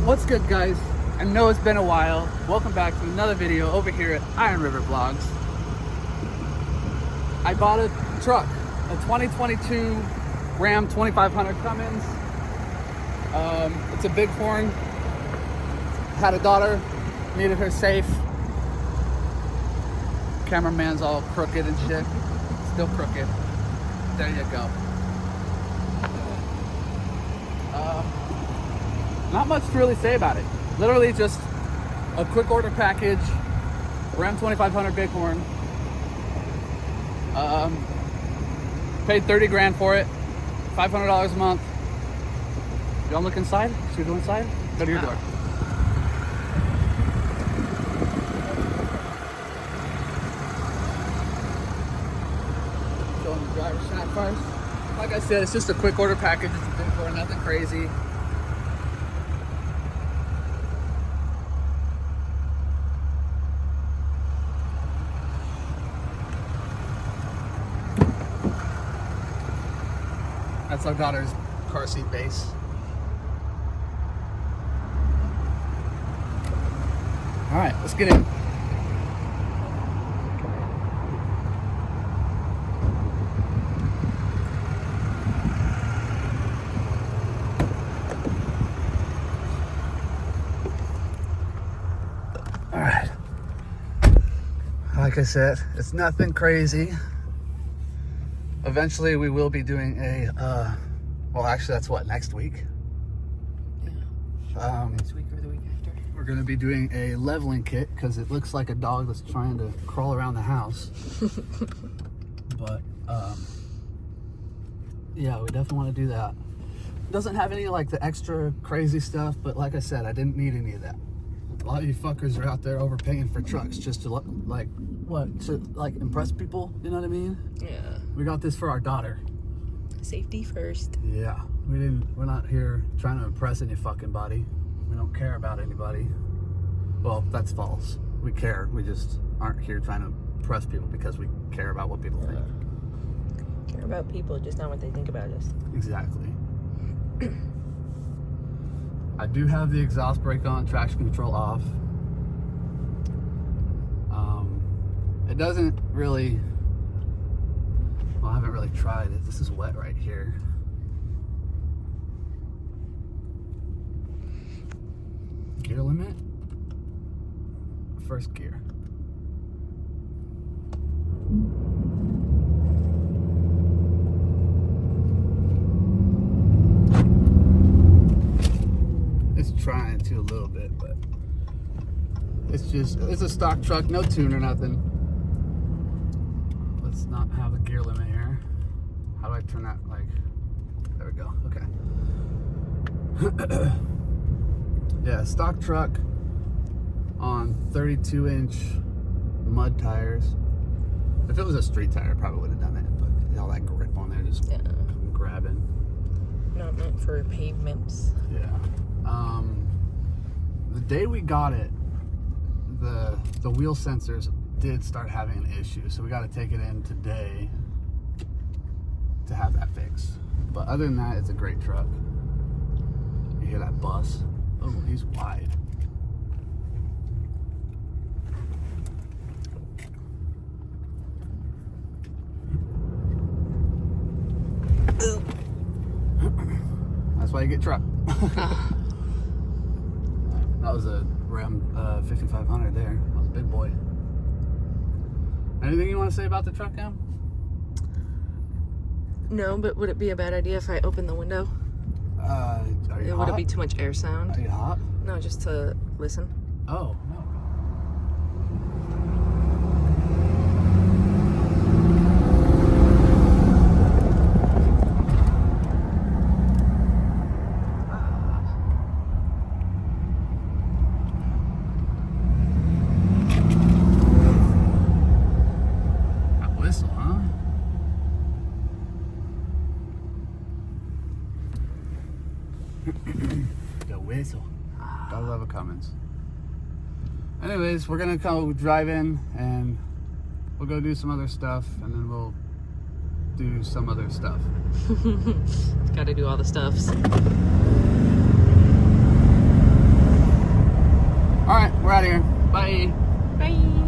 What's good, guys? I know it's been a while. Welcome back to another video over here at Iron River Vlogs. I bought a truck, a 2022 Ram 2500 Cummins. It's a bighorn. Had a daughter, needed her safe. Cameraman's all crooked and shit. Still crooked. There you go. Not much to really say about it. Literally just a quick order package, Ram 2500 bighorn. Paid 30 grand for it, $500 a month. You wanna look inside? Should we go inside? Go to your door. Go in the driver's side first. Like I said, it's just a quick order package. It's a bighorn, nothing crazy. That's our daughter's car seat base. All right, let's get in. All right. Like I said, it's nothing crazy. Eventually we will be doing a, well actually that's what, next week? Yeah. Next week or the week after. We're gonna be doing a leveling kit because it looks like a dog that's trying to crawl around the house. But, yeah, we definitely wanna do that. It doesn't have any like the extra crazy stuff, but like I said, I didn't need any of that. A lot of you fuckers are out there overpaying for trucks just to like, what, to like impress people, you know what I mean? Yeah. We got this for our daughter. Safety first. Yeah, we're not here trying to impress any fucking body. We don't care about anybody. Well, that's false. We care. We just aren't here trying to impress people because we care about what people think. Care about people, just not what they think about us. Exactly. I do have the exhaust brake on, traction control off. It doesn't really, well, I haven't really tried it. This is wet right here. Gear limit, first gear. It's trying to a little bit, but it's a stock truck, no tune or nothing. Let's not have a gear limit here. How do I turn that, like, there we go, okay. Yeah, stock truck on 32-inch mud tires. If it was a street tire, I probably would have done it, but all that grip on there, just grabbing. Not meant for pavements. Yeah. The day we got it, the wheel sensors did start having an issue, so we got to take it in today to have that fixed. But other than that, it's a great truck. You hear that bus? Oh, he's wide. That's why you get truck. That was a Ram 5500 there. That was a big boy. Anything you want to say about the truck, Em? No, but would it be a bad idea if I opened the window? Are you hot? Would it be too much air sound? Are you hot? No, just to listen. Oh, no. The whistle. Gotta love a Cummins. Anyways, we're gonna go drive in and we'll go do some other stuff and then we'll do some other stuff. Gotta do all the stuffs. Bye. Bye.